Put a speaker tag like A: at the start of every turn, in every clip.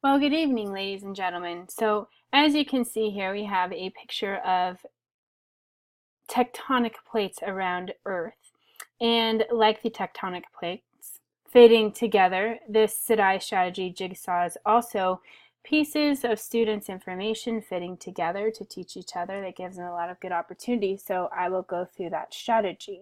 A: Well, good evening, ladies and gentlemen. So, as you can see here, we have a picture of tectonic plates around Earth. And like the tectonic plates fitting together, this SDAIE strategy jigsaw is also pieces of students' information fitting together to teach each other. That gives them a lot of good opportunities. So, I will go through that strategy.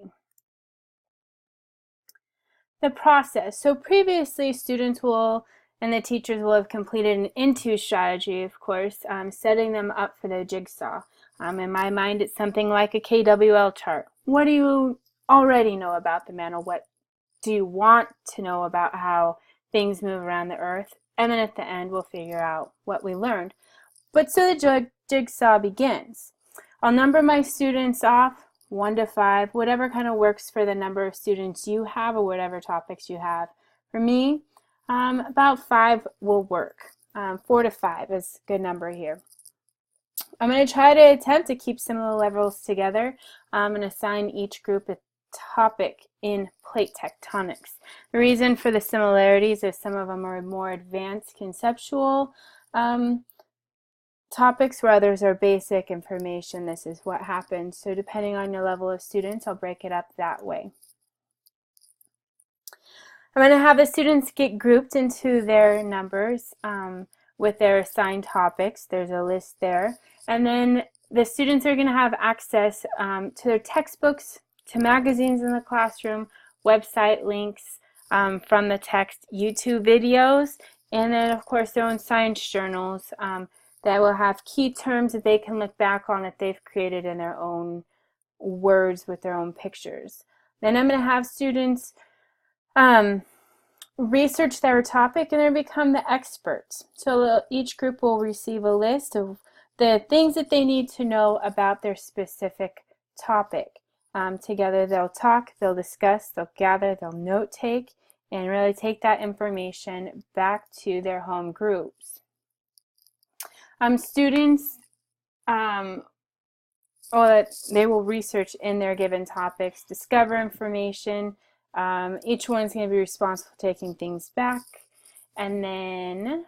A: The process. So previously, students will and the teachers will have completed an into strategy, of course, setting them up for the jigsaw. In my mind, it's something like a KWL chart. What do you already know about the mantle? What do you want to know about how things move around the earth? And then at the end, we'll figure out what we learned. But so the jigsaw begins. I'll number my students off 1 to 5, whatever kind of works for the number of students you have or whatever topics you have. For me, about 5 will work. 4 to 5 is a good number here. I'm going to try to attempt to keep similar levels together and assign each group a topic in plate tectonics. The reason for the similarities is some of them are more advanced conceptual topics where others are basic information. This is what happens. So depending on your level of students, I'll break it up that way. I'm going to have the students get grouped into their numbers with their assigned topics. There's a list there. And then the students are going to have access to their textbooks, to magazines in the classroom, website links from the text, YouTube videos, and then of course their own science journals that will have key terms that they can look back on that they've created in their own words with their own pictures. Then I'm going to have students research their topic and then become the experts. So each group will receive a list of the things that they need to know about their specific topic. Together they'll talk, they'll discuss, they'll gather, they'll note take, and really take that information back to their home groups. Students, they will research in their given topics, discover information. Each one's going to be responsible for taking things back. And then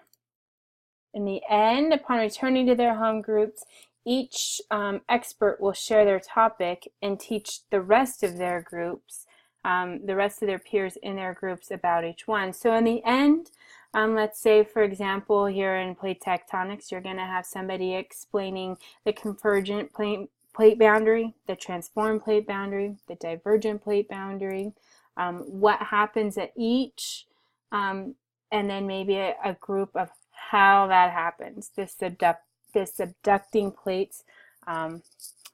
A: in the end, upon returning to their home groups, each expert will share their topic and teach the rest of their groups, the rest of their peers in their groups about each one. So in the end, let's say, for example, here in plate tectonics, you're going to have somebody explaining the convergent plate boundary, the transformed plate boundary, the divergent plate boundary, what happens at each, and then maybe a group of how that happens, the subducting plates,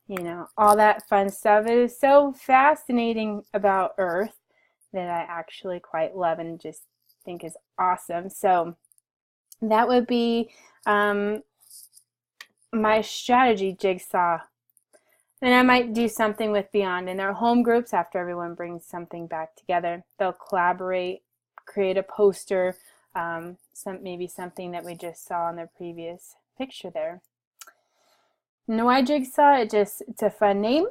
A: you know, all that fun stuff. It is so fascinating about Earth that I actually quite love and just think is awesome. So that would be my strategy jigsaw. And I might do something with Beyond in their home groups after everyone brings something back together. They'll collaborate, create a poster, maybe something that we just saw in the previous picture there. SDAIE Jigsaw, it's a fun name,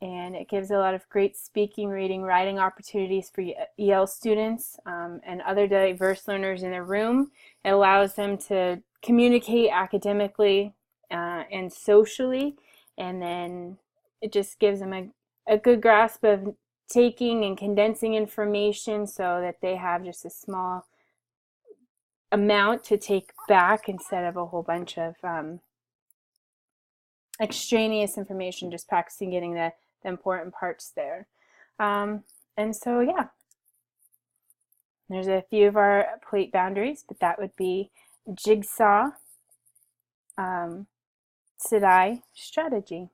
A: and it gives a lot of great speaking, reading, writing opportunities for EL students and other diverse learners in the room. It allows them to communicate academically and socially, and then it just gives them a good grasp of taking and condensing information so that they have just a small amount to take back instead of a whole bunch of extraneous information, just practicing getting the important parts there. And so, yeah, there's a few of our plate boundaries, but that would be jigsaw SDAIE strategy.